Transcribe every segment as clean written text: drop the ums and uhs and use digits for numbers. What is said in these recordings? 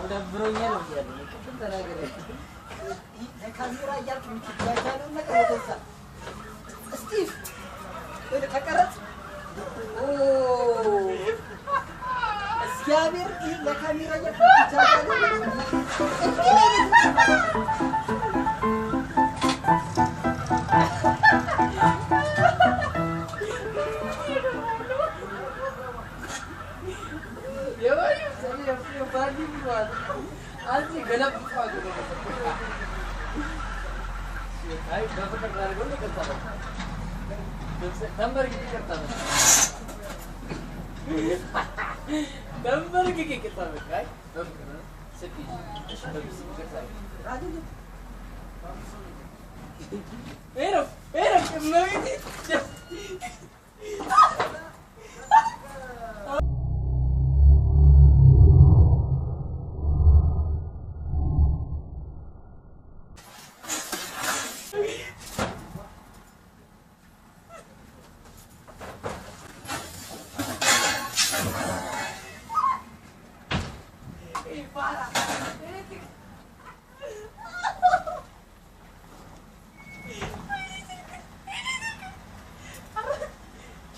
ደብሮኛል ነው ያለው ቅድም ተናገረ ለካሜራ ያልኩ ምትያቻለው ነገር ወደዛ ስቲቭ ተቀረጽ ኦ እስኪያብር ለካሜራ ያልኩ ምትያቻለው Alzi galap fago ai babu karna ko nahi karta number ki karta number ki karta hai seti karta raju ero nahi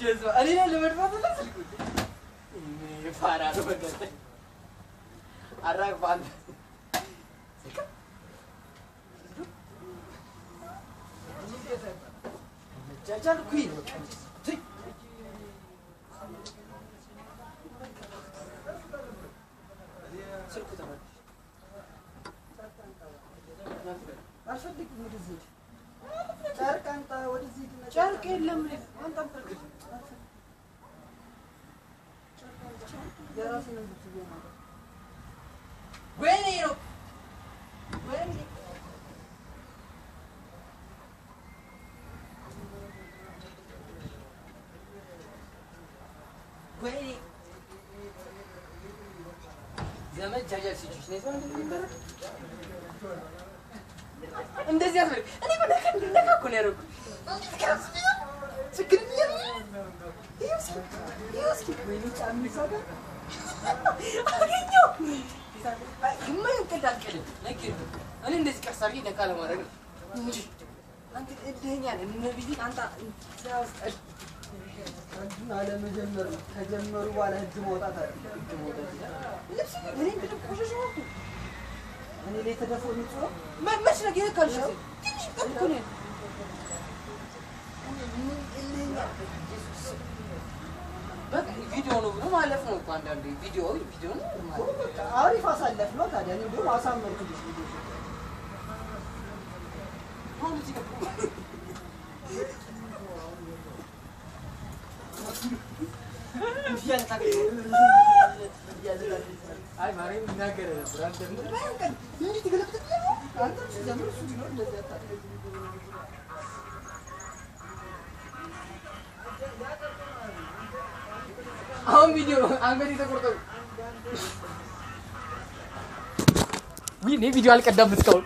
جزء أنا اللي مرفوض ولا سلكوا إني فارع لو بدأت أراك بعد جاجال كوين سلكوا تمام أشوفك مدزيد شارك أنت ودزيد شارك إلا من أنت بتركض يا راسنا بتسوي هذا وين يروح وين وين زمان جاجا سيجوش نيسان እንደዚህ እንደዚህ አትበል እኔ በነካ እኮ ነው ያደረኩት ችግር የለም ይውስኪ ወይኔ ጫምሳጋ አገኘው ግማኝ እንቀዳቀል ነገር እኔ እንደዚህ ቀርሳሪ ነካ ለማድረግ እንጂ አንተ እደኛል ነብይ አንተ ሲያስቀድ አንዱን አለመጀመር ተጀመሩ በኋላ ህግ መውጣት አይደል ህግ መውጣት ልብስ እኔ ምንም ቆሸሽ ነው እኔ ላይ ተደፈው ነው መች ነገር ካልሽ ትንሽ እኮ ነው በቃ ቪዲዮ ነው ብሎ ማለፍ ነው እኮ አንዳንዴ ቪዲዮ ነው በቃ አሪፍ አሳለፍ ነው ታዲያ እኔ ደግሞ አሳመርኩልሽ ቪዲዮ አሁን እዚህ ጋር ያን ታገኝ አይ ማርያም እናገረ ብራንድ ደግሞ እንዴ ትገለብጥ አንተ ጀምሮ እሱ ቢኖር እንደዚህ አታውቅም አሁን ቪዲዮ አንገት ተቆርጠው ቪዲዮ አልቀዳም እስካሁን